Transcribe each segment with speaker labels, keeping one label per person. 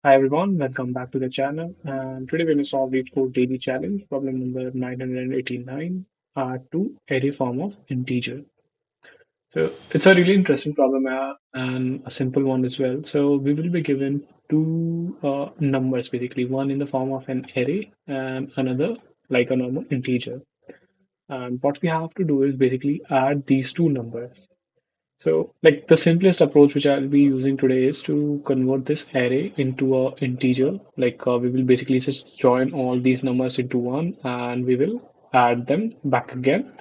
Speaker 1: Hi everyone, welcome back to the channel. And today we're going to solve Leetcode daily challenge, problem number 989, to array form of integer. So it's a really interesting problem and a simple one as well. So we will be given two numbers basically, one in the form of an array and another like a normal integer. And what we have to do is basically add these two numbers. So, like the simplest approach which I'll be using today is to convert this array into a integer. We will basically just join all these numbers into one and we will add them back again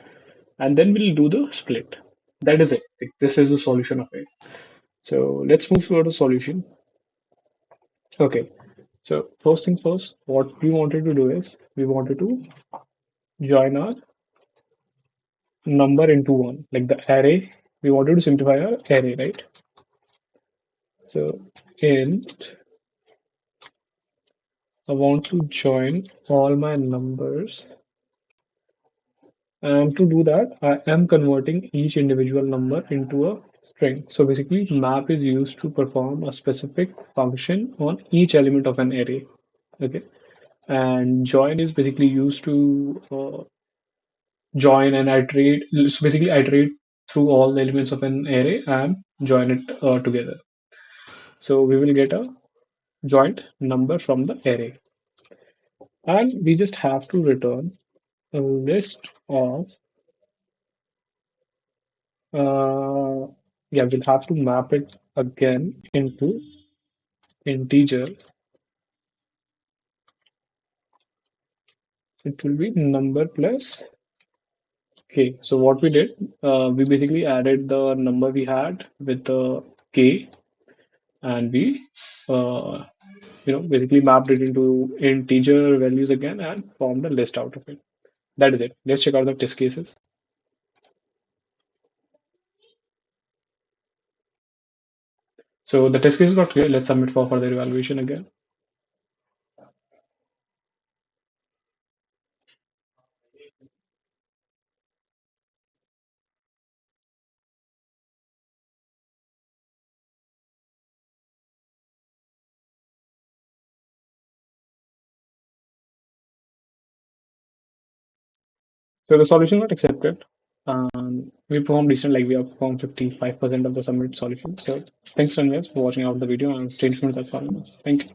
Speaker 1: and then we'll do the split. That is it. Like, this is the solution of it. So let's move toward the solution. Okay. So first thing first, what we wanted to do is we wanted to join our number into one, like the array. We wanted to simplify our array, right? So int I want to join all my numbers. And to do that, I am converting each individual number into a string. So basically, map is used to perform a specific function on each element of an array. Okay. And join is basically used to join and iterate, so basically iterate through all the elements of an array and join it together. So we will get a joint number from the array. And we just have to return a list of Uh, yeah, we'll have to map it again into integer. It will be number plus k. So what we did, we basically added the number we had with the k, and we, uh, basically mapped it into integer values again and formed a list out of it. That is it. Let's check out the test cases. So the test case got clear. Let's submit for further evaluation again. So the solution got accepted. We performed decent, like we have performed 55% of the submit solution. So thanks, Ranveer, for watching out the video and stay tuned with our comments. Thank you.